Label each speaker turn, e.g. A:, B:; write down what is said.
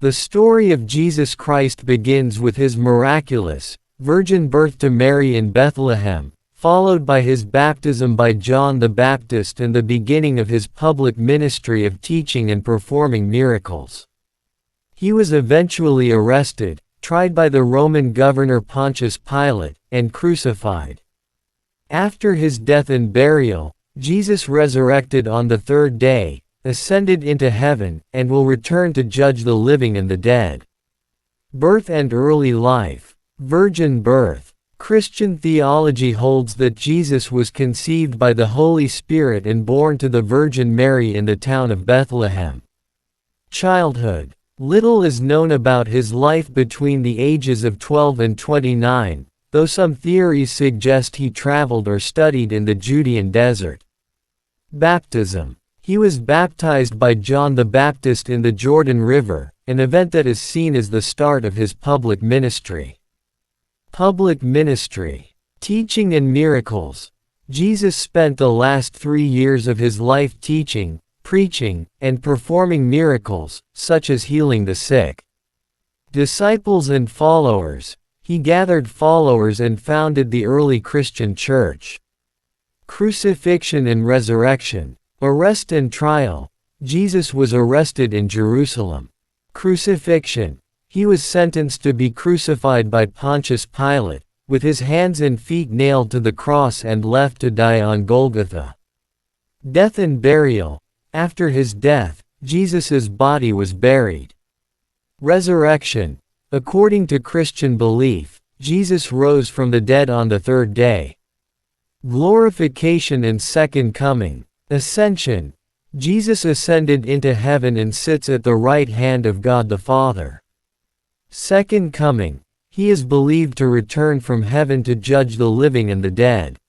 A: The story of Jesus Christ begins with his miraculous, virgin birth to Mary in Bethlehem, followed by his baptism by John the Baptist and the beginning of his public ministry of teaching and performing miracles. He was eventually arrested, tried by the Roman governor Pontius Pilate, and crucified. After his death and burial, Jesus resurrected on the third day, ascended into heaven, and will return to judge the living and the dead. Birth and early life. Virgin birth. Christian theology holds that Jesus was conceived by the Holy Spirit and born to the Virgin Mary in the town of Bethlehem. Childhood. Little is known about his life between the ages of 12 and 29, though some theories suggest he traveled or studied in the Judean Desert. Baptism. He was baptized by John the Baptist in the Jordan River, an event that is seen as the start of his public ministry. Public ministry. Teaching and miracles. Jesus spent the last 3 years of his life teaching, preaching, and performing miracles, such as healing the sick. Disciples and followers. He gathered followers and founded the early Christian church. Crucifixion and resurrection. Arrest and trial. Jesus was arrested in Jerusalem. Crucifixion. He was sentenced to be crucified by Pontius Pilate, with his hands and feet nailed to the cross and left to die on Golgotha. Death and burial. After his death, Jesus' body was buried. Resurrection. According to Christian belief, Jesus rose from the dead on the third day. Glorification and second coming. Ascension. Jesus ascended into heaven and sits at the right hand of God the Father. Second coming. He is believed to return from heaven to judge the living and the dead.